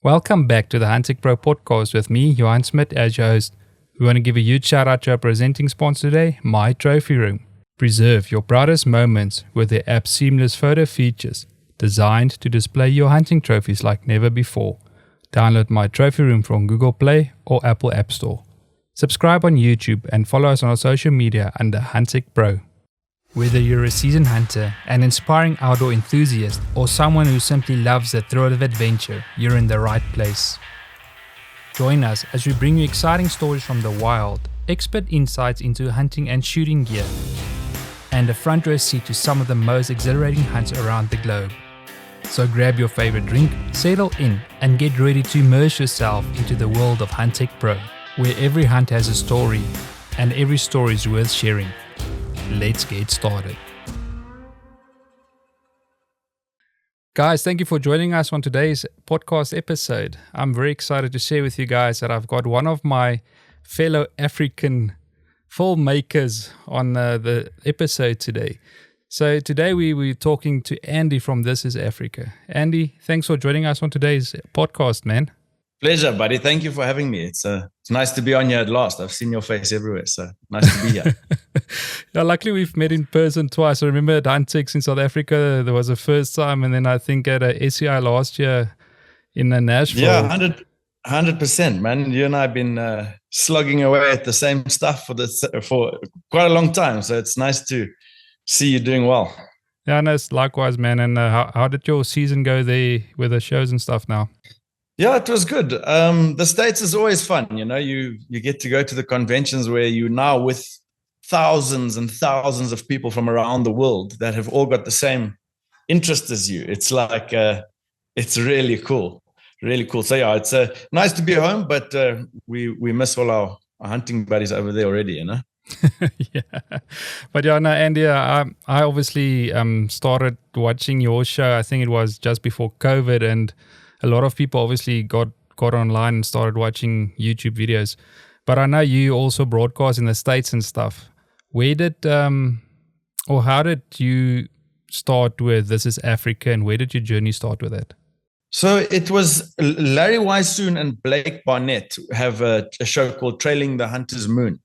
Welcome back to the Huntech Pro podcast with me, Johan Smith, as your host. We want to give a huge shout out to our presenting sponsor today, My Trophy Room. Preserve your proudest moments with their app's seamless photo features, designed to display your hunting trophies like never before. Download My Trophy Room from Google Play or Apple App Store. Subscribe on YouTube and follow us on our social media under Huntech Pro. Whether you're a seasoned hunter, an inspiring outdoor enthusiast, or someone who simply loves the thrill of adventure, you're in the right place. Join us as we bring you exciting stories from the wild, expert insights into hunting and shooting gear, and a front row seat to some of the most exhilarating hunts around the globe. So grab your favorite drink, settle in, and get ready to immerse yourself into the world of Huntech Pro, where every hunt has a story, and every story is worth sharing. Let's get started. Guys, thank you for joining us on today's podcast episode. I'm very excited to share with you guys that I've got one of my fellow African filmmakers on the episode today. So today we're talking to Andy from This Is Africa. Andy, thanks for joining us on today's podcast, man. Pleasure, buddy. Thank you for having me. It's nice to be on here at last. I've seen your face everywhere, so nice to be here. Yeah, luckily we've met in person twice. I remember at Huntech in South Africa, there was a first time, and then I think at a SEI last year in Nashville. Yeah, 100%, man. You and I have been slugging away at the same stuff for quite a long time, so it's nice to see you doing well. Yeah, no, likewise, man. And how did your season go there with the shows and stuff now? Yeah, it was good. The States is always fun. You know, you get to go to the conventions where you're now with thousands and thousands of people from around the world that have all got the same interest as you. It's like, it's really cool. Really cool. So yeah, it's nice to be home, but we miss all our hunting buddies over there already, you know? Yeah. But yeah, no, Andy, I obviously started watching your show. I think it was just before COVID, and a lot of people obviously got online and started watching YouTube videos. But I know you also broadcast in the States and stuff. Where did, or how did you start with This Is Africa, and where did your journey start with it? So it was Larry Weissoon and Blake Barnett have a show called Trailing the Hunter's Moon.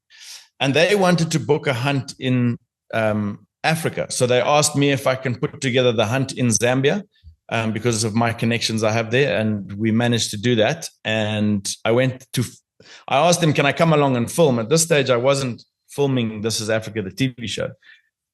And they wanted to book a hunt in Africa. So they asked me if I can put together the hunt in Zambia. Because of my connections I have there, and we managed to do that. And I asked them, can I come along and film? At this stage, I wasn't filming This Is Africa, the TV show.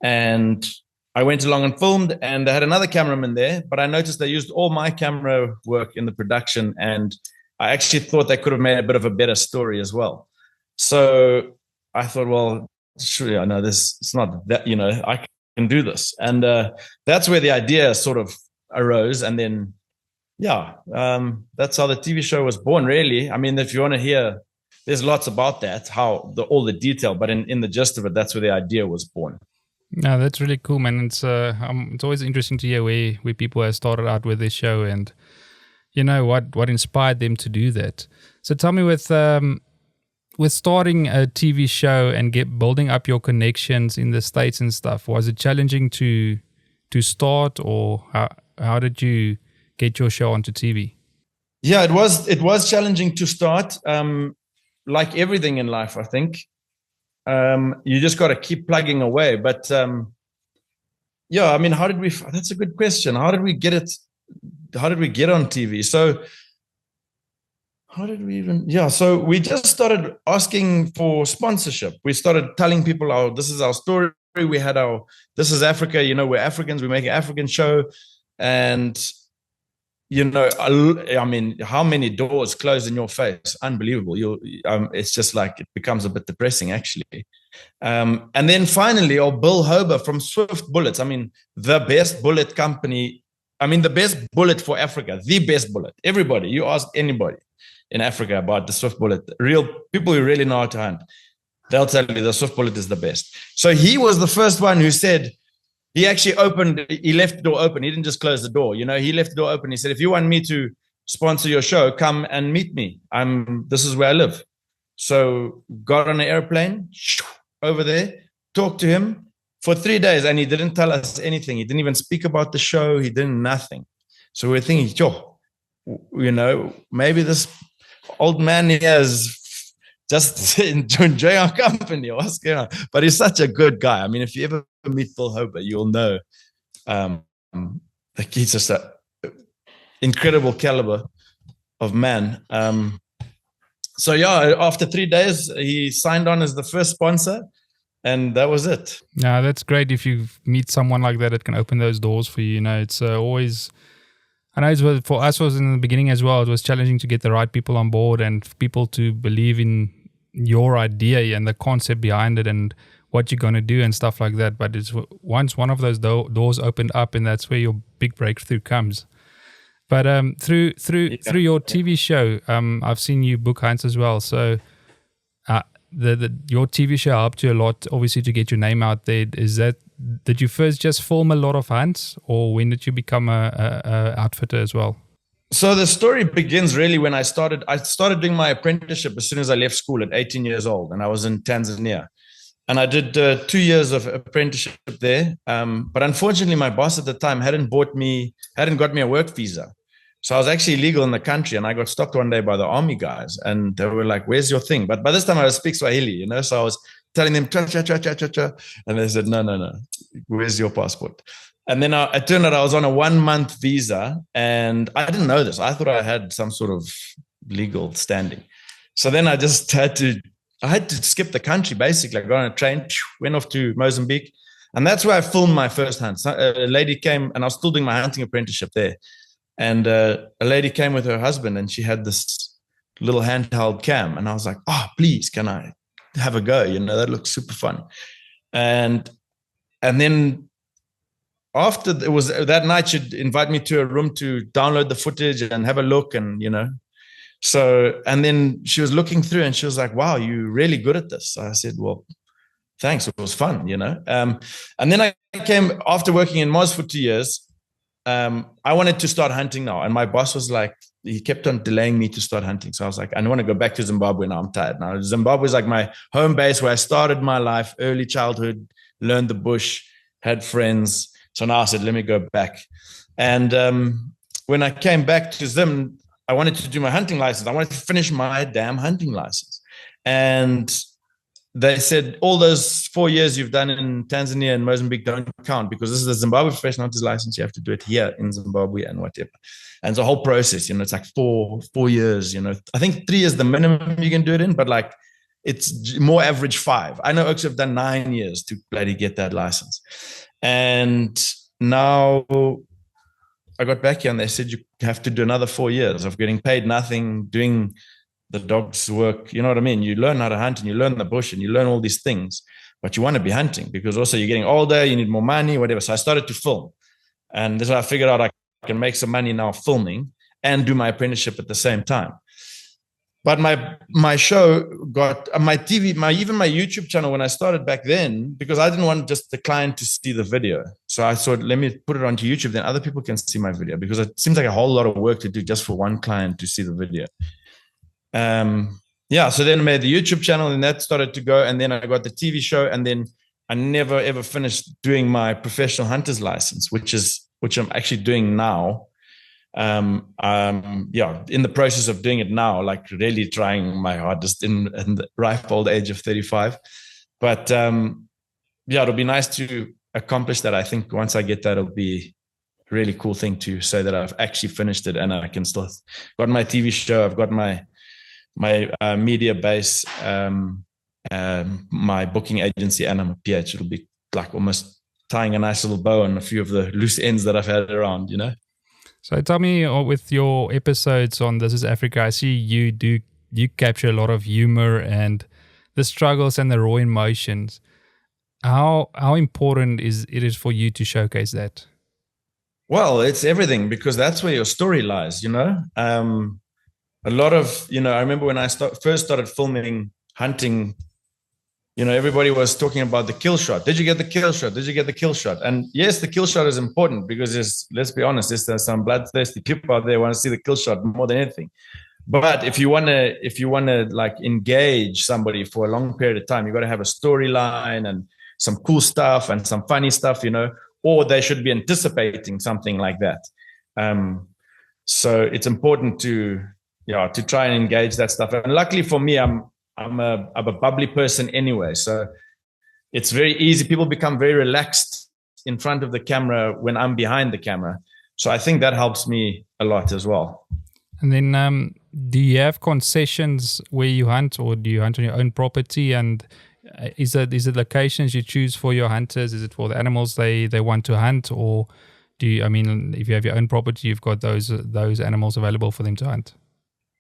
And I went along and filmed, and they had another cameraman there, but I noticed they used all my camera work in the production, and I actually thought they could have made a bit of a better story as well. So I thought, well, sure, I know this, it's not that, you know, I can do this. And that's where the idea sort of arose, and then that's how the TV show was born, really. I mean, if you want to hear, there's lots about that, how all the detail, but in the gist of it, that's where the idea was born. No, that's really cool, man. It's always interesting to hear where people have started out with this show, and you know what inspired them to do that. So tell me, with starting a TV show and building up your connections in the States and stuff, was it challenging to start, or how did you get your show onto TV? Yeah, it was challenging to start. Like everything in life, I think, you just got to keep plugging away. But yeah, I mean, that's a good question. How did we get on TV? So how did we so we just started asking for sponsorship. We started telling people, this is our story. We had This Is Africa, you know, we're Africans, we make an African show. And, you know, I mean, how many doors closed in your face? Unbelievable. It's just like, it becomes a bit depressing, actually. And then finally, Bill Hober from Swift Bullets, I mean, the best bullet company, I mean, the best bullet for Africa, the best bullet. Everybody, you ask anybody in Africa about the Swift Bullet, real people who really know how to hunt, they'll tell you the Swift Bullet is the best. So he was the first one who said, he actually he left the door open. He didn't just close the door. You know, he left the door open. He said, if you want me to sponsor your show, come and meet me. This is where I live. So got on an airplane over there, talked to him for 3 days, and he didn't tell us anything. He didn't even speak about the show. He didn't nothing. So we're thinking, maybe this old man here is just enjoying our company. What's going on? But he's such a good guy. I mean, if you ever meet Phil Hober, you'll know like he's just an incredible caliber of man. So yeah, after 3 days, he signed on as the first sponsor, and that was it. Yeah, that's great. If you meet someone like that, it can open those doors for you. It's always. I know for us was in the beginning as well. It was challenging to get the right people on board and people to believe in your idea and the concept behind it and what you're going to do and stuff like that. But it's once one of those doors opened up, and that's where your big breakthrough comes. But through your TV show, I've seen you book hunts as well. So your TV show helped you a lot, obviously, to get your name out there. Did you first just film a lot of hunts, or when did you become a outfitter as well? So the story begins really when I started doing my apprenticeship as soon as I left school at 18 years old, and I was in Tanzania. And I did 2 years of apprenticeship there. But unfortunately, my boss at the time hadn't got me a work visa. So I was actually illegal in the country, and I got stopped one day by the army guys, and they were like, "Where's your thing?" But by this time I speak Swahili, so I was telling them, cha, cha, cha, cha, cha, cha. And they said, no, where's your passport? And then it turned out I was on a 1-month visa, and I didn't know this. I thought I had some sort of legal standing. So then I just had to skip the country, basically. I got on a train, went off to Mozambique, and that's where I filmed my first hunt. A lady came, and I was still doing my hunting apprenticeship there. And a lady came with her husband, and she had this little handheld cam. And I was like, "Oh, please, can I have a go? That looks super fun." And then after it was that night, she'd invite me to a room to download the footage and have a look, and So, and then she was looking through, and she was like, "Wow, you're really good at this." So I said, "Well, thanks. It was fun, And then I came after working in Moz for 2 years. I wanted to start hunting now, and my boss was like, he kept on delaying me to start hunting. So I was like, I don't want to go back to Zimbabwe now. I'm tired now. Zimbabwe is like my home base where I started my life, early childhood, learned the bush, had friends. So now I said, let me go back. And when I came back to Zim, I wanted to do my hunting license. I wanted to finish my damn hunting license. And they said, all those 4 years you've done in Tanzania and Mozambique don't count, because this is a Zimbabwe professional hunter's license. You have to do it here in Zimbabwe and whatever. And the whole process, it's like four years, I think 3 is the minimum you can do it in, but like it's more average 5. I know oaks have done 9 years to bloody get that license. And now I got back here, and they said, you have to do another 4 years of getting paid nothing, doing the dog's work. You know what I mean? You learn how to hunt, and you learn the bush, and you learn all these things, but you want to be hunting because also you're getting older, you need more money, whatever. So I started to film, and this is how I figured out I can make some money now filming and do my apprenticeship at the same time. But my show got my TV, even my YouTube channel when I started back then, because I didn't want just the client to see the video. So I thought, let me put it onto YouTube, then other people can see my video, because it seems like a whole lot of work to do just for one client to see the video. So then I made the YouTube channel, and that started to go, and then I got the TV show, and then I never ever finished doing my professional hunter's license, which I'm actually doing now. In the process of doing it now, like really trying my hardest in the ripe old age of 35. But it'll be nice to accomplish that. I think once I get that, it'll be a really cool thing to say that I've actually finished it, and I can still got my TV show. I've got my media base, my booking agency, and I'm a PH. It'll be like almost tying a nice little bow on a few of the loose ends that I've had around, So tell me, with your episodes on This Is Africa, I see you capture a lot of humor and the struggles and the raw emotions. How important is it for you to showcase that? Well, it's everything, because that's where your story lies, a lot of, I remember when I first started filming hunting, everybody was talking about the kill shot. Did you get the kill shot? Did you get the kill shot? And yes, the kill shot is important, because let's be honest, there's some bloodthirsty people out there who want to see the kill shot more than anything. But if you want to like engage somebody for a long period of time, you got to have a storyline and some cool stuff and some funny stuff, or they should be anticipating something like that. So it's important to try and engage that stuff. And luckily for me, I'm a bubbly person anyway. So it's very easy. People become very relaxed in front of the camera when I'm behind the camera. So I think that helps me a lot as well. And then do you have concessions where you hunt, or do you hunt on your own property? And is it locations you choose for your hunters? Is it for the animals they want to hunt? Or if you have your own property, you've got those animals available for them to hunt?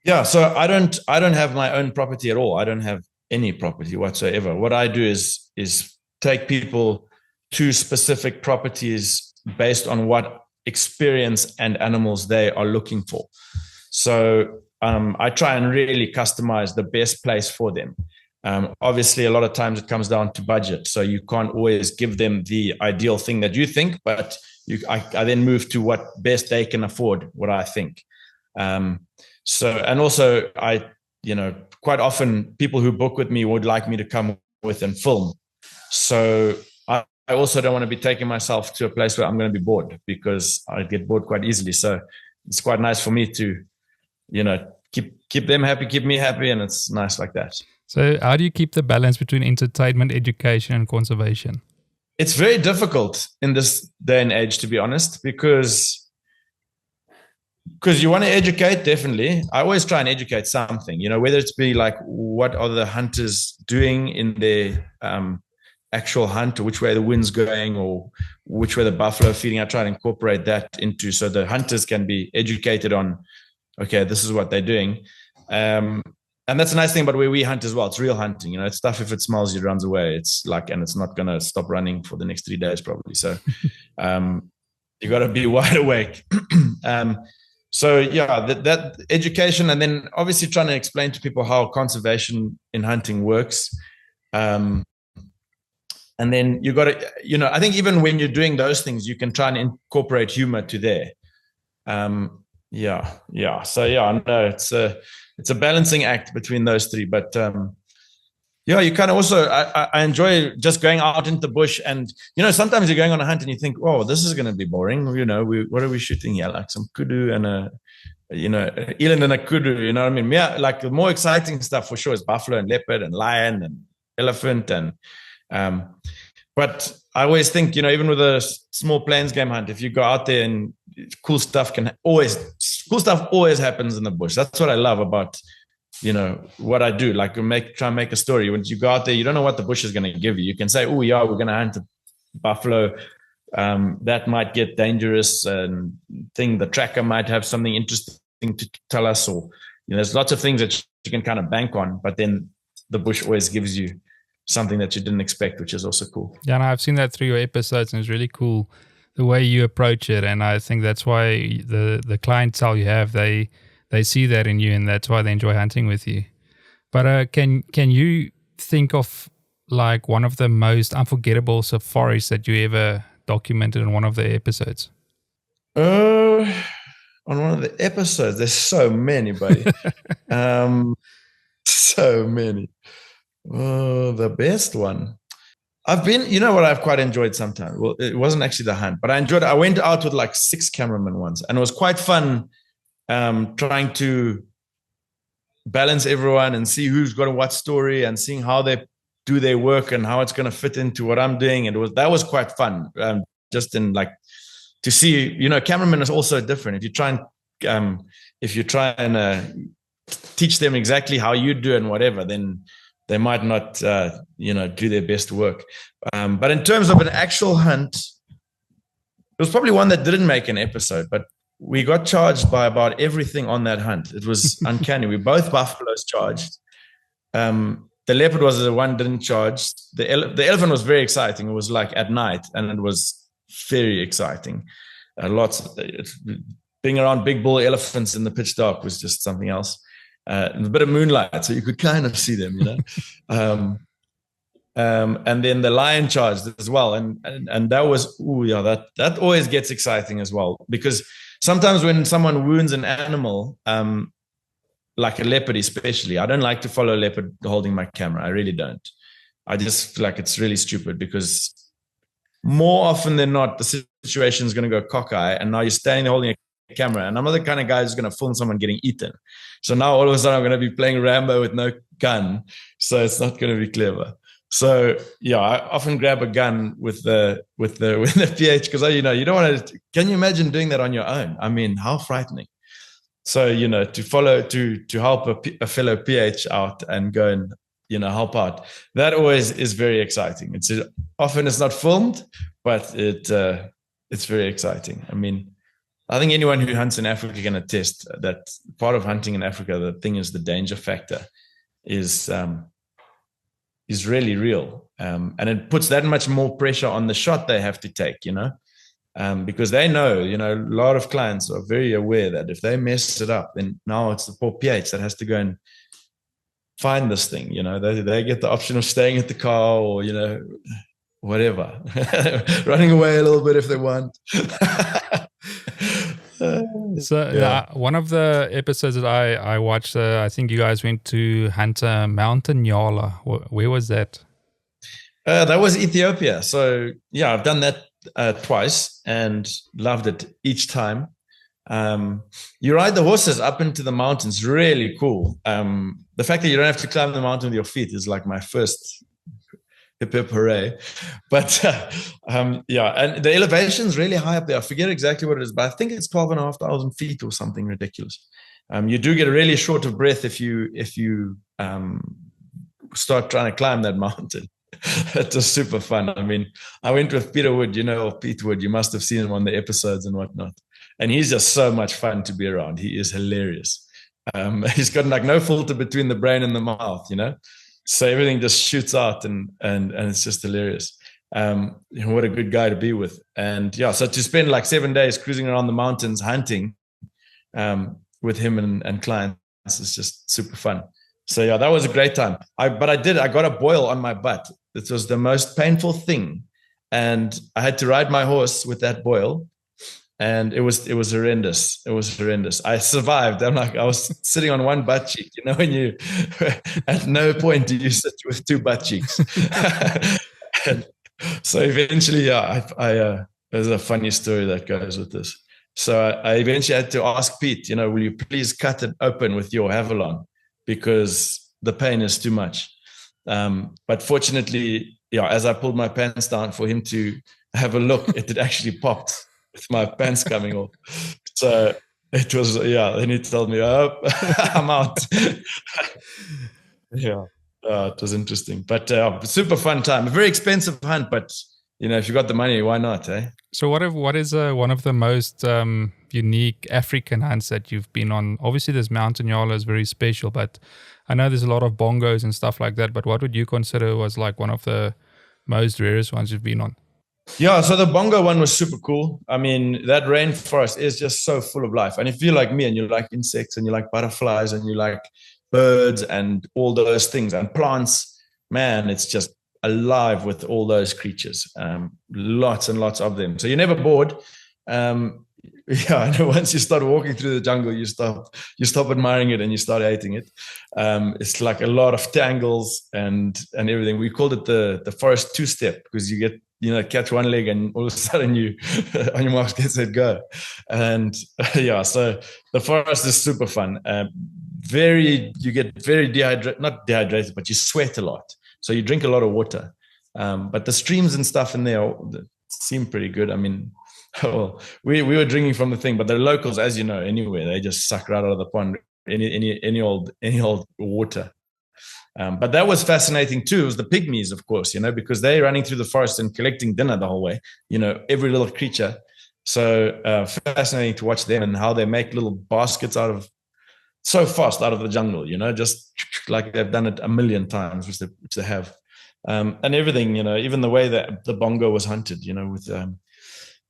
Yeah, so I don't have my own property at all. I don't have any property whatsoever. What I do is take people to specific properties based on what experience and animals they are looking for. So I try and really customize the best place for them. Obviously, a lot of times it comes down to budget. So you can't always give them the ideal thing that you think, but I then move to what best they can afford, what I think. And also quite often people who book with me would like me to come with and film. So I also don't want to be taking myself to a place where I'm going to be bored, because I get bored quite easily. So it's quite nice for me to, keep them happy, keep me happy. And it's nice like that. So how do you keep the balance between entertainment, education, and conservation? It's very difficult in this day and age, to be honest, because you want to educate, definitely. I always try and educate something, whether it's be like, what are the hunters doing in their actual hunt, or which way the wind's going, or which way the buffalo are feeding. I try and incorporate that into, so the hunters can be educated on, okay, this is what they're doing. And that's a nice thing about where we hunt as well. It's real hunting, it's stuff. If it smells you, it runs away. It's like, and it's not going to stop running for the next 3 days probably. So you got to be wide awake. So yeah, that education, and then obviously trying to explain to people how conservation in hunting works. And then you got to, I think even when you're doing those things, you can try and incorporate humor to there. Yeah. So yeah, I know it's a balancing act between those three, but you kind of also, I enjoy just going out into the bush, and sometimes you're going on a hunt and you think, oh, this is going to be boring. What are we shooting here? Like some kudu and a eland and a kudu. You know what I mean? Yeah, like the more exciting stuff for sure is buffalo and leopard and lion and elephant and. But I always think, even with a small plains game hunt, if you go out there and cool stuff always happens in the bush. That's what I love about, what I do. Like try and make a story. When you go out there, you don't know what the bush is going to give you. You can say, oh yeah, we're going to hunt a buffalo. That might get dangerous, and the tracker might have something interesting to tell us, or, there's lots of things that you can kind of bank on, but then the bush always gives you something that you didn't expect, which is also cool. Yeah, and I've seen that through your episodes, and it's really cool the way you approach it. And I think that's why the clientele you have, they see that in you, and that's why they enjoy hunting with you. But can you think of like one of the most unforgettable safaris that you ever documented in one of the episodes? On one of the episodes, there's so many, buddy. So many. Oh, the best one. I've been, I've quite enjoyed sometimes. Well, it wasn't actually the hunt, but I went out with like 6 cameramen once, and it was quite fun trying to balance everyone and see who's got what story, and seeing how they do their work and how it's going to fit into what I'm doing. And that was quite fun. Just in like to see, cameramen is also different. If you try and teach them exactly how you do and whatever, then they might not, do their best work. But in terms of an actual hunt, it was probably one that didn't make an episode, but we got charged by about everything on that hunt. It was uncanny. We both buffaloes charged. The leopard was the one didn't charge. The elephant was very exciting. It was like at night, and it was very exciting. Being around big bull elephants in the pitch dark was just something else. A bit of moonlight, so you could kind of see them, and then the lion charged as well, and that was that always gets exciting as well, because sometimes when someone wounds an animal, like a leopard especially, I don't like to follow a leopard holding my camera. I really don't. I just feel like it's really stupid, because more often than not, the situation is going to go cockeye, and now you're standing there holding a camera, and I'm not the kind of guy who's going to film someone getting eaten. So now all of a sudden I'm going to be playing Rambo with no gun, so it's not going to be clever. So yeah, I often grab a gun with the PH, because you don't want to. Can you imagine doing that on your own? I mean, how frightening. So to help a fellow PH out and go and help out, that always is very exciting. It's not filmed, but it's very exciting. I mean, I think anyone who hunts in Africa can attest that part of hunting in Africa, the thing is the danger factor is really real. And it puts that much more pressure on the shot they have to take, because they know, a lot of clients are very aware that if they mess it up, then now it's the poor PH that has to go and find this thing. They get the option of staying at the car or, whatever, running away a little bit if they want. So one of the episodes that I watched, I think you guys went to hunt a mountain nyala. Where was that? That was Ethiopia. So yeah, I've done that twice and loved it each time. You ride the horses up into the mountains, really cool. The fact that you don't have to climb the mountain with your feet is like my first hip hip hooray. But yeah, and the elevation's really high up there. I forget exactly what it is, but I think it's 12,500 feet or something ridiculous. You do get really short of breath if you start trying to climb that mountain. It was super fun. I mean, I went with Peter Wood, or Pete Wood. You must have seen him on the episodes and whatnot. And he's just so much fun to be around. He is hilarious. He's got like no filter between the brain and the mouth, So everything just shoots out and it's just hilarious. What a good guy to be with. And yeah, so to spend like 7 days cruising around the mountains hunting with him and clients is just super fun. So yeah, that was a great time. I got a boil on my butt. It was the most painful thing. And I had to ride my horse with that boil. And it was horrendous. It was horrendous. I survived. I was sitting on one butt cheek. When you, at no point do you sit with two butt cheeks. And so eventually, yeah, there's a funny story that goes with this. So I eventually had to ask Pete, will you please cut it open with your Havalon, because the pain is too much. But fortunately, yeah, as I pulled my pants down for him to have a look, it had actually popped with my pants coming off. So it was, yeah, then he told me, oh, I'm out. Yeah, it was interesting. But super fun time. A very expensive hunt, but, if you got the money, why not, eh? So what is one of the most unique African hunts that you've been on? Obviously, this mountain nyala is very special, but I know there's a lot of bongos and stuff like that. But what would you consider was like one of the most rarest ones you've been on? Yeah, so the bongo one was super cool. I mean, that rainforest is just so full of life. And if you're like me and you like insects and you like butterflies and you like birds and all those things and plants, man, it's just alive with all those creatures. Lots and lots of them. So you're never bored. Yeah, I know once you start walking through the jungle, you stop admiring it and you start hating it. It's like a lot of tangles and everything. We called it the forest two-step, because you get, catch one leg and all of a sudden you on your marks, get set, go. And yeah, so the forest is super fun. You get very not dehydrated, but you sweat a lot. So you drink a lot of water. But the streams and stuff in there seem pretty good. I mean, well, we were drinking from the thing, but the locals, as you know, anywhere, they just suck right out of the pond, any old water. But that was fascinating too. It was the pygmies, of course, because they're running through the forest and collecting dinner the whole way, every little creature. So fascinating to watch them and how they make little baskets so fast out of the jungle, just like they've done it a million times, which they have. And everything, even the way that the bongo was hunted,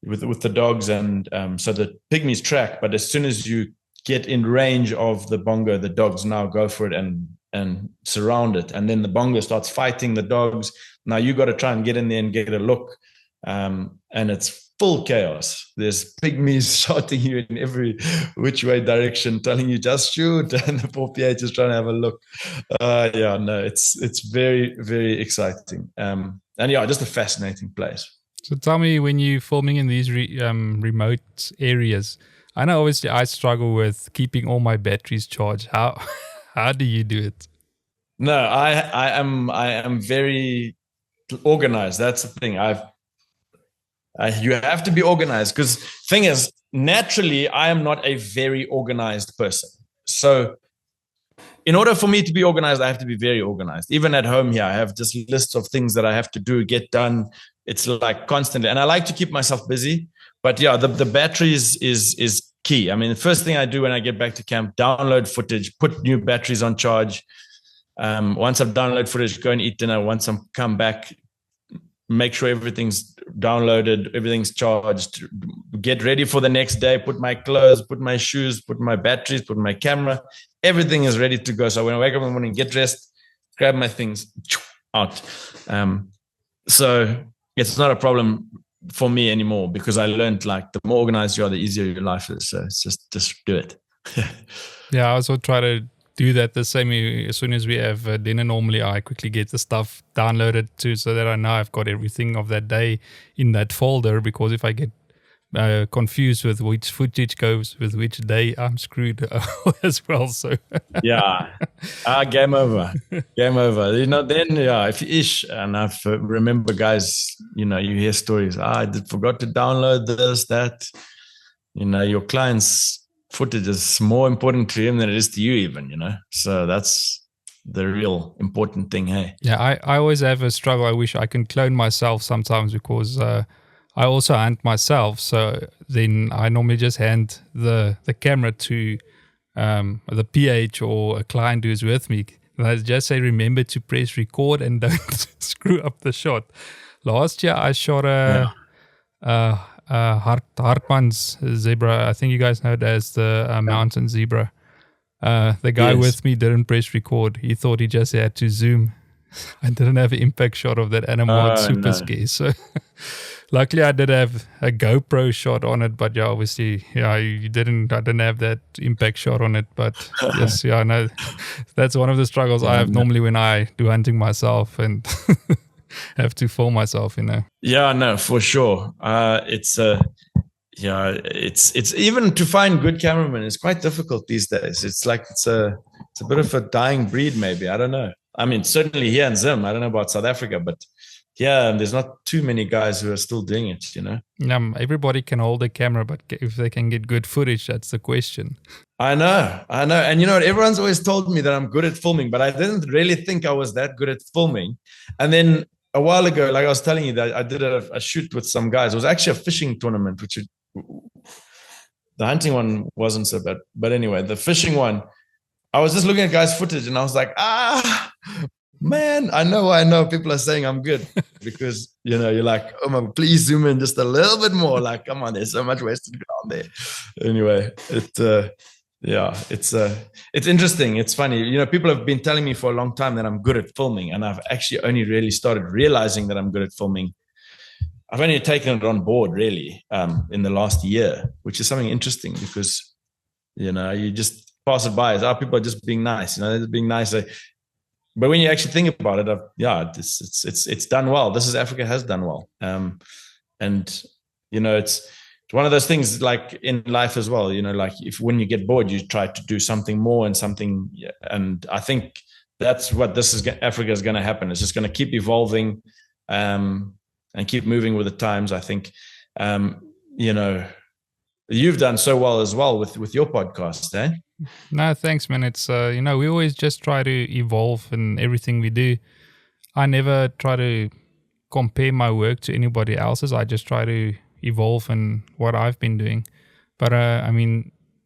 with the dogs. And so the pygmies track, but as soon as you get in range of the bongo, the dogs now go for it and surround it. And then the bongo starts fighting the dogs. Now you got to try and get in there and get a look. And it's full chaos. There's pygmies shouting you in every which way direction, telling you just shoot. And the poor PH is trying to have a look. Yeah, no, it's very, very exciting. And yeah, just a fascinating place. So tell me, when you're filming in these remote areas, I know obviously I struggle with keeping all my batteries charged. How how do you do it? No, I am very organized. That's the thing. You have to be organized, because thing is, naturally, I am not a very organized person. So in order for me to be organized, I have to be very organized. Even at home here, I have just lists of things that I have to do, get done. It's like constantly, and I like to keep myself busy. But yeah, the batteries is key. I mean, the first thing I do when I get back to camp, download footage, put new batteries on charge. Once I've downloaded footage, go and eat dinner. Once I'm come back, make sure everything's downloaded, everything's charged, get ready for the next day, put my clothes, put my shoes, put my batteries, put my camera, everything is ready to go. So when I wake up in the morning, get dressed, grab my things, out. So it's not a problem for me anymore, because I learned, like, the more organized you are, the easier your life is. So it's just do it. Yeah, I also try to do that the same. As soon as we have dinner, normally I quickly get the stuff downloaded too, so that I know I've got everything of that day in that folder, because if I get confused with which footage goes with which day, I'm screwed as well. So yeah, game over. Game over. Then if you and I remember, guys, you hear stories. I forgot to download this, that. Your client's footage is more important to him than it is to you, even. So that's the real important thing. Hey. Yeah, I always have a struggle. I wish I can clone myself sometimes, because I also hunt myself. So then I normally just hand the camera to the PH or a client who's with me. And I just say, remember to press record and don't screw up the shot. Last year I shot Hartmann's zebra. I think you guys know it as the mountain zebra. The guy with me didn't press record. He thought he just had to zoom. I didn't have an impact shot of that animal. It's super scary. So luckily I did have a GoPro shot on it, but obviously, I didn't have that impact shot on it. But yes, I know that's one of the struggles I have normally when I do hunting myself and have to film myself, Yeah, no, for sure. It's even to find good cameramen is quite difficult these days. It's like it's a bit of a dying breed, maybe. I don't know. I mean, certainly here in Zim, I don't know about South Africa, but yeah, there's not too many guys who are still doing it, Everybody can hold a camera, but if they can get good footage, that's the question. I know. And everyone's always told me that I'm good at filming, but I didn't really think I was that good at filming. And then a while ago, like I was telling you, that I did a shoot with some guys. It was actually a fishing tournament, the hunting one wasn't so bad. But anyway, the fishing one, I was just looking at guys' footage and I was like, man, I know people are saying I'm good, because, you're like, oh my, please zoom in just a little bit more. Like, come on, there's so much wasted ground there. Anyway, it's interesting. It's funny. People have been telling me for a long time that I'm good at filming, and I've actually only really started realizing that I'm good at filming. I've only taken it on board really in the last year, which is something interesting, because, you just pass it by as people are just being nice, they're just being nice. But when you actually think about it, it's done well. This is Africa has done well. And, it's one of those things like in life as well, like when you get bored, you try to do something more and something. And I think that's what Africa is going to happen. It's just going to keep evolving and keep moving with the times. I think, you've done so well as well with your podcast, eh? No, thanks, man. It's, we always just try to evolve in everything we do. I never try to compare my work to anybody else's. I just try to evolve in what I've been doing. But,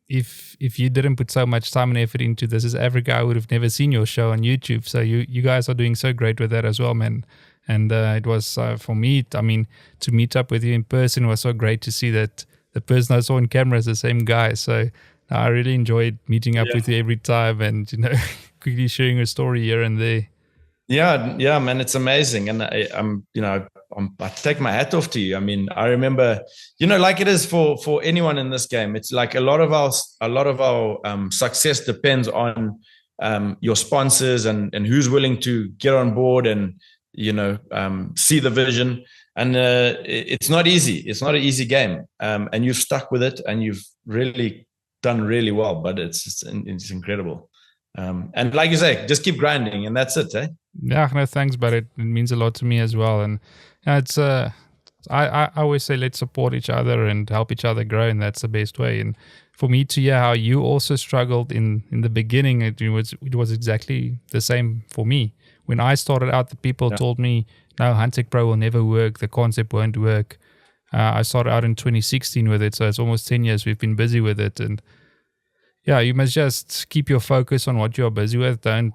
if you didn't put so much time and effort into This Is Africa, I would have never seen your show on YouTube. So you guys are doing so great with that as well, man. And it was, for me, to meet up with you in person was so great to see that the person I saw on camera is the same guy. So I really enjoyed meeting up with you every time and, quickly sharing a story here and there. Yeah, man, it's amazing. And I take my hat off to you. I mean, I remember, like it is for anyone in this game, it's like a lot of our success depends on your sponsors and who's willing to get on board and, see the vision. and it's not easy. It's not an easy game, and you've stuck with it, and you've really done really well. But it's incredible. And like you say, just keep grinding, and that's it. Eh? Yeah, no thanks, but it means a lot to me as well. And it's I always say let's support each other and help each other grow, and that's the best way. And for me to hear how you also struggled in the beginning, it was exactly the same for me. When I started out, the people told me, no, Huntech Pro will never work. The concept won't work. I started out in 2016 with it, so it's almost 10 years we've been busy with it. And yeah, you must just keep your focus on what you're busy with. Don't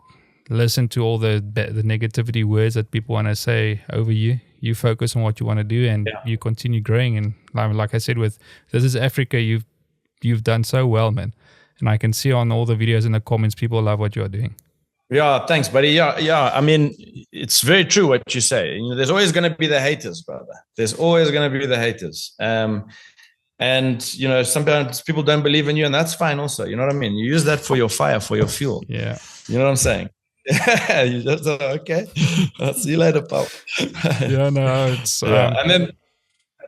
listen to all the negativity words that people want to say over you. You focus on what you want to do, and you continue growing. And like I said, with This Is Africa, you've done so well, man. And I can see on all the videos in the comments, people love what you're doing. Yeah, thanks, buddy. Yeah. I mean, it's very true what you say. You know, there's always going to be the haters, brother. There's always going to be the haters. And you know, sometimes people don't believe in you, and that's fine also. You know what I mean? You use that for your fire, for your fuel. Yeah. You know what I'm saying? You just okay. I'll see you later, pal. Yeah, no, it's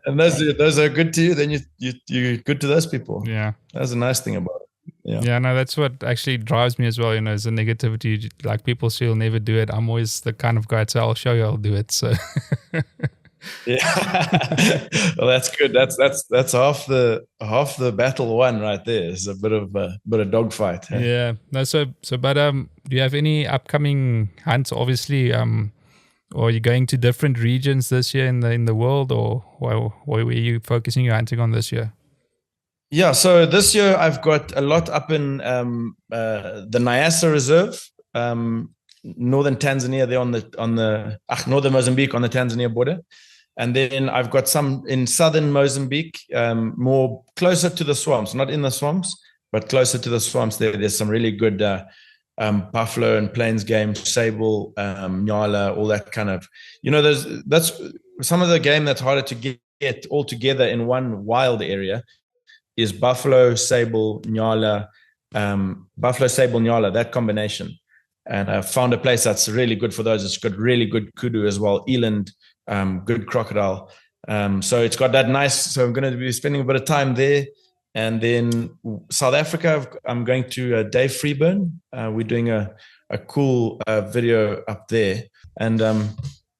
and those are good to you. Then you're good to those people. Yeah, that's a nice thing about it. Yeah, no, that's what actually drives me as well. You know, is the negativity. Like people say, you'll never do it. I'm always the kind of guy to say, I'll show you, I'll do it. So. Yeah, well, that's good. That's half the battle won right there. It's a bit of dogfight. Hey? Yeah. No. But do you have any upcoming hunts? Obviously, or are you going to different regions this year in the world, or where were you focusing your hunting on this year? Yeah. So this year I've got a lot up in the Nyasa Reserve, northern Tanzania. They're on the northern Mozambique on the Tanzania border. And then I've got some in southern Mozambique, more closer to the swamps, not in the swamps, but closer to the swamps. There's some really good buffalo and plains game, sable, nyala, all that kind of, you know, that's some of the game that's harder to get all together in one wild area is buffalo, sable, nyala, that combination. And I found a place that's really good for those. It's got really good kudu as well, eland, good crocodile. So it's got that nice. So I'm going to be spending a bit of time there. And then South Africa, I'm going to Dave Freeburn. We're doing a cool video up there. And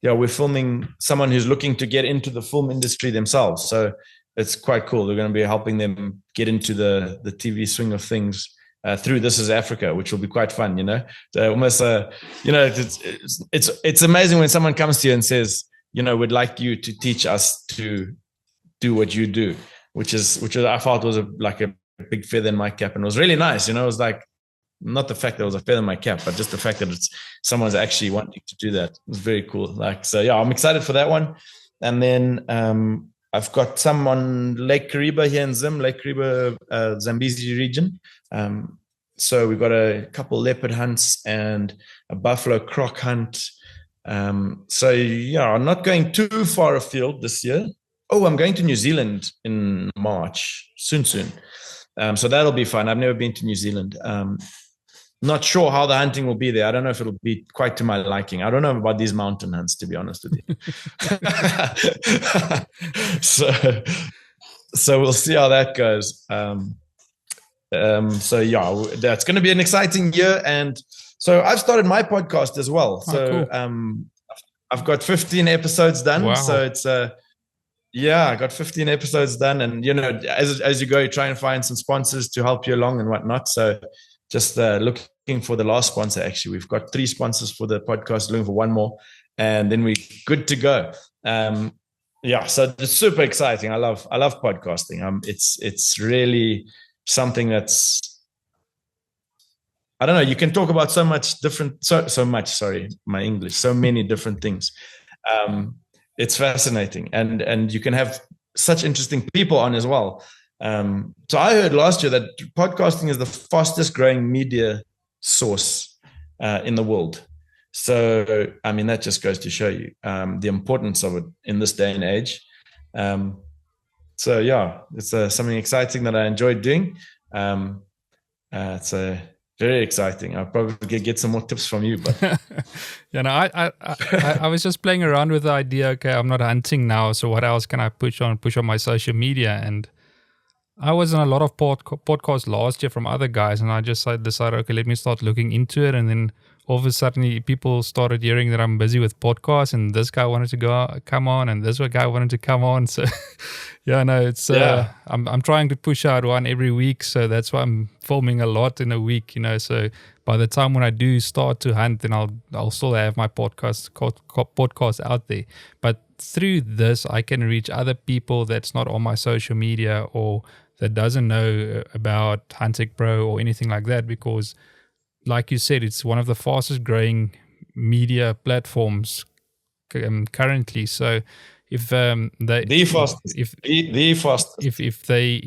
we're filming someone who's looking to get into the film industry themselves. So it's quite cool. We're going to be helping them get into the TV swing of things through This Is Africa, which will be quite fun, you know. So almost, you know, it's amazing when someone comes to you and says, you know, we'd like you to teach us to do what you do, which is I thought was like a big feather in my cap, and it was really nice. You know, it was like not the fact that it was a feather in my cap, but just the fact that someone's actually wanting to do that. It was very cool. Like, so yeah, I'm excited for that one. And then I've got some on Lake Kariba here in Zim, Lake Kariba, Zambezi region. So we've got a couple leopard hunts and a buffalo croc hunt. So yeah, I'm not going too far afield this year. Oh, I'm going to New Zealand in March, soon. So that'll be fun. I've never been to New Zealand. Not sure how the hunting will be there. I don't know if it'll be quite to my liking. I don't know about these mountain hunts, to be honest with you. So we'll see how that goes. So yeah, that's going to be an exciting year. And so I've started my podcast as well. So cool. I've got 15 episodes done. Wow. So it's I got 15 episodes done. And you know, as you go, you try and find some sponsors to help you along and whatnot. So just looking for the last sponsor. Actually, we've got 3 sponsors for the podcast, looking for one more, and then we're good to go. So it's super exciting. I love podcasting. It's really something that's, I don't know, you can talk about so many different things. It's fascinating, and you can have such interesting people on as well. So I heard last year that podcasting is the fastest growing media source in the world. So, I mean, that just goes to show you the importance of it in this day and age. So yeah, it's something exciting that I enjoyed doing. Very exciting. I'll probably get some more tips from you, but you know, I was just playing around with the idea. Okay, I'm not hunting now, so what else can I push on my social media? And I was on a lot of podcasts last year from other guys, and I just decided, okay, let me start looking into it. And then all of a sudden, people started hearing that I'm busy with podcasts, and this guy wanted to come on, and this guy wanted to come on. So, yeah, no, it's I'm trying to push out one every week, so that's why I'm filming a lot in a week. You know, so by the time when I do start to hunt, then I'll still have my podcast out there. But through this, I can reach other people that's not on my social media or that doesn't know about Huntech Pro or anything like that, because like you said, it's one of the fastest growing media platforms currently. So if the fastest, if they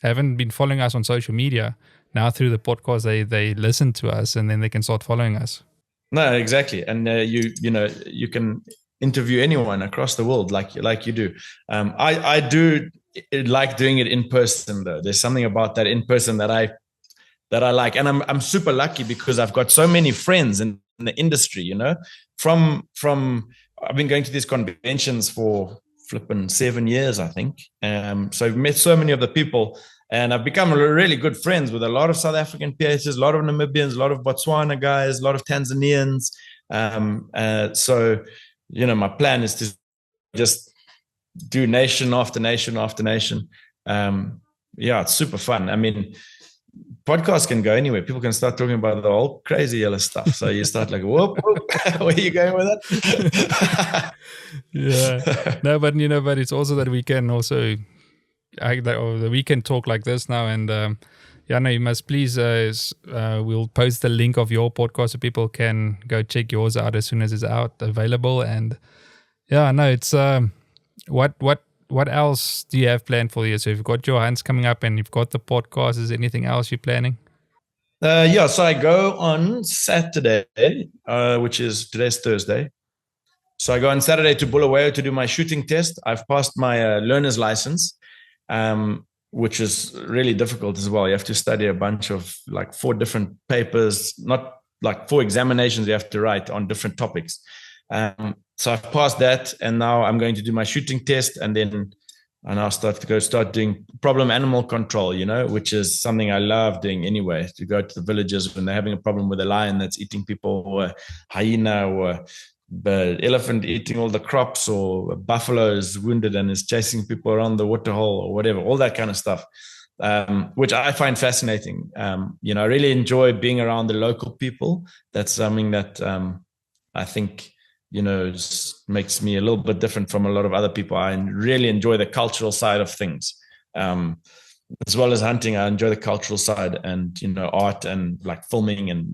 haven't been following us on social media, now through the podcast they listen to us, and then they can start following us. No, exactly. And you can interview anyone across the world like you do. I do like doing it in person though. There's something about that in person that I like, and I'm super lucky because I've got so many friends in the industry. You know, from I've been going to these conventions for flipping 7 years, I think. So I've met so many of the people, and I've become really good friends with a lot of South African PhDs, a lot of Namibians, a lot of Botswana guys, a lot of Tanzanians. So, my plan is to just do nation after nation after nation. It's super fun. I mean, podcasts can go anywhere. People can start talking about the whole crazy yellow stuff. So you start like, whoop, where are you going with that? Yeah. No, but it's also that we can also, we can talk like this now. And you must please, we'll post the link of your podcast so people can go check yours out as soon as it's available. And it's what else do you have planned for you? So you've got your hunts coming up and you've got the podcast. Is there anything else you're planning? So I go on Saturday, which is today's Thursday. So I go on Saturday to Bulawayo to do my shooting test. I've passed my learner's license, which is really difficult as well. You have to study a bunch of 4 different papers, not 4 examinations you have to write on different topics. So I've passed that, and now I'm going to do my shooting test, and then I now start doing problem animal control, which is something I love doing anyway, to go to the villages when they're having a problem with a lion that's eating people, or a hyena, or the elephant eating all the crops, or a buffalo is wounded and is chasing people around the waterhole or whatever, all that kind of stuff, which I find fascinating. I really enjoy being around the local people. That's something that I think makes me a little bit different from a lot of other people. I really enjoy the cultural side of things. As well as hunting, I enjoy the cultural side and, art and filming and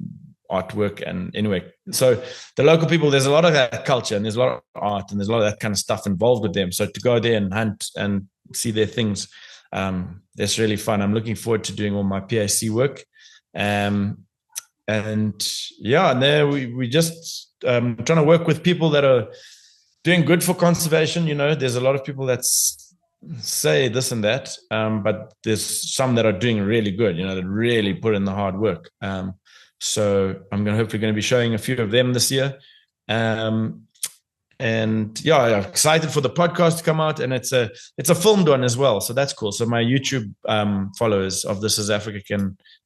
artwork. And anyway, so the local people, there's a lot of that culture, and there's a lot of art, and there's a lot of that kind of stuff involved with them. So to go there and hunt and see their things, that's really fun. I'm looking forward to doing all my PAC work. And there we just trying to work with people that are doing good for conservation. There's a lot of people that say this and that, but there's some that are doing really good, that really put in the hard work. So I'm hopefully going to be showing a few of them this year. I'm excited for the podcast to come out, and it's a filmed one as well, so that's cool. So my YouTube followers of This Is Africa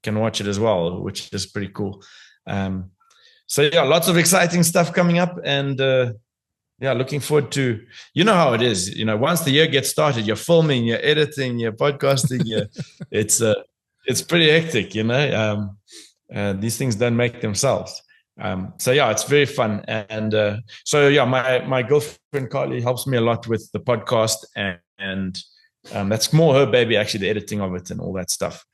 can watch it as well, which is pretty cool. So lots of exciting stuff coming up, and looking forward to, how it is. Once the year gets started, you're filming, you're editing, you're podcasting. It's pretty hectic. These things don't make themselves. It's very fun. And my girlfriend Carly helps me a lot with the podcast, and that's more her baby, actually, the editing of it and all that stuff.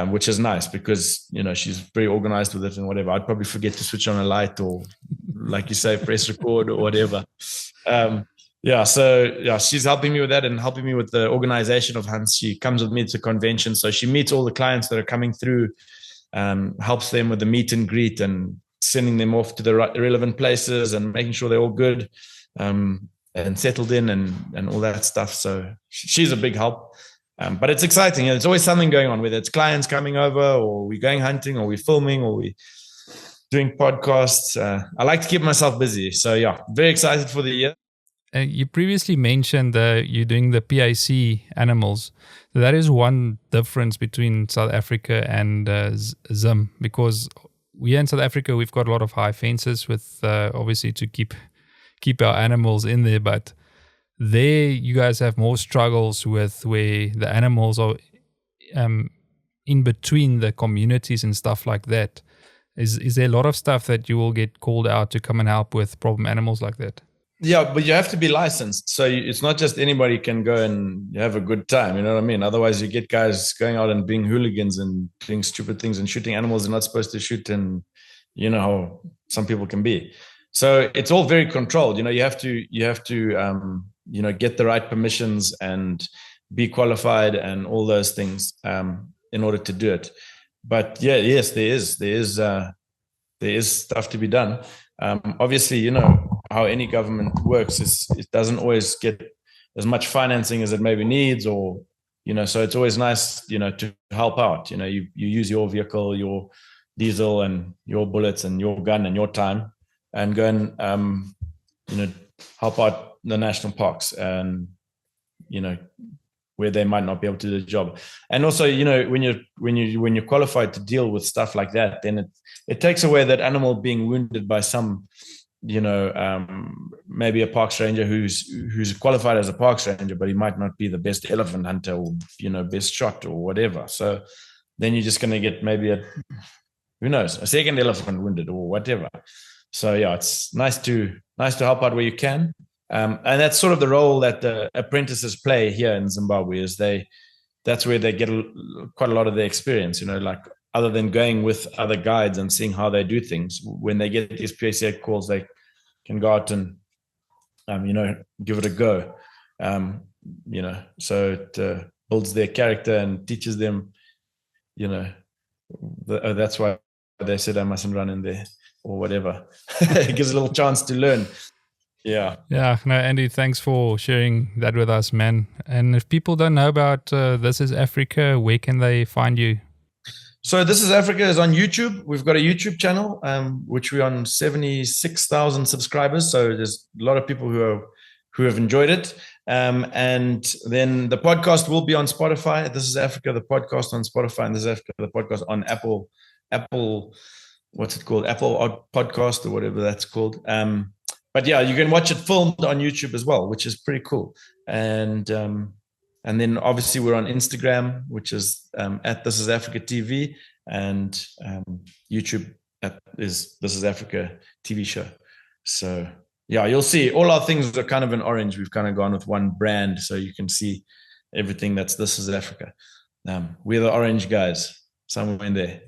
Which is nice because, she's very organized with it and whatever. I'd probably forget to switch on a light, or like you say, press record or whatever. She's helping me with that and helping me with the organization of hunts. She comes with me to conventions. So she meets all the clients that are coming through, helps them with the meet and greet and sending them off to the relevant places and making sure they're all good and settled in and all that stuff. So she's a big help. But it's exciting. There's always something going on, whether it's clients coming over or we're going hunting or we're filming or we're doing podcasts. I like to keep myself busy. So yeah, very excited for the year. You previously mentioned you're doing the PIC animals. That is one difference between South Africa and Zim, because we in South Africa, we've got a lot of high fences with obviously to keep our animals in there. But there, you guys have more struggles with where the animals are in between the communities and stuff like that. Is there a lot of stuff that you will get called out to come and help with problem animals like that? Yeah, but you have to be licensed. So it's not just anybody can go and have a good time. You know what I mean? Otherwise, you get guys going out and being hooligans and doing stupid things and shooting animals they're not supposed to shoot. And you know how some people can be. So it's all very controlled. You know, you have to get the right permissions and be qualified and all those things in order to do it. But yes, there is stuff to be done. Obviously, you know how any government works is it doesn't always get as much financing as it maybe needs, or so it's always nice to help out. You use your vehicle, your diesel and your bullets and your gun and your time and go and help out the national parks and where they might not be able to do the job. And also, when you're qualified to deal with stuff like that, then it takes away that animal being wounded by some, maybe a parks ranger who's qualified as a parks ranger, but he might not be the best elephant hunter or, best shot or whatever. So then you're just going to get maybe a second elephant wounded or whatever. So yeah, it's nice to help out where you can. And that's sort of the role that the apprentices play here in Zimbabwe. That's where they get quite a lot of their experience. Like other than going with other guides and seeing how they do things, when they get these PSA calls, they can go out and give it a go. So it builds their character and teaches them. That's why they said I mustn't run in there or whatever. It gives a little chance to learn. Yeah. No, Andy, thanks for sharing that with us, man. And if people don't know about This Is Africa, where can they find you? So This Is Africa is on YouTube. We've got a YouTube channel, which we're on 76,000 subscribers. So there's a lot of people who have enjoyed it. And then the podcast will be on Spotify. This Is Africa, the podcast on Spotify, and This Is Africa, the podcast on Apple, what's it called? Apple Podcast or whatever that's called. But yeah, you can watch it filmed on YouTube as well, which is pretty cool. And then obviously we're on Instagram, which is at This Is Africa TV, and YouTube is This Is Africa TV show. So yeah, you'll see all our things are kind of in orange. We've kind of gone with one brand, so you can see everything that's This Is Africa. We're the orange guys, somewhere in there.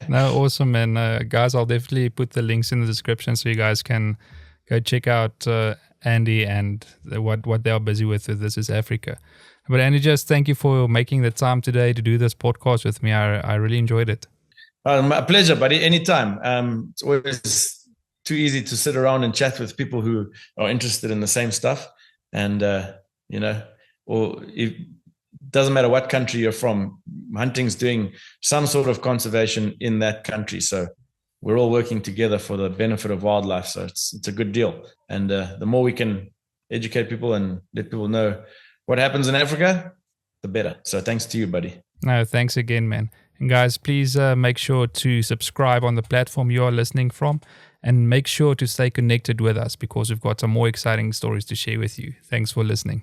No, awesome, man. Guys, I'll definitely put the links in the description so you guys can go check out Andy and what they are busy with This Is Africa. But Andy, just thank you for making the time today to do this podcast with me. I really enjoyed it. My pleasure, buddy. Anytime. It's always too easy to sit around and chat with people who are interested in the same stuff. And, or if doesn't matter what country you're from, hunting's doing some sort of conservation in that country. So we're all working together for the benefit of wildlife. So it's a good deal. And the more we can educate people and let people know what happens in Africa, the better. So thanks to you, buddy. No, thanks again, man. And guys, please make sure to subscribe on the platform you are listening from, and make sure to stay connected with us because we've got some more exciting stories to share with you. Thanks for listening.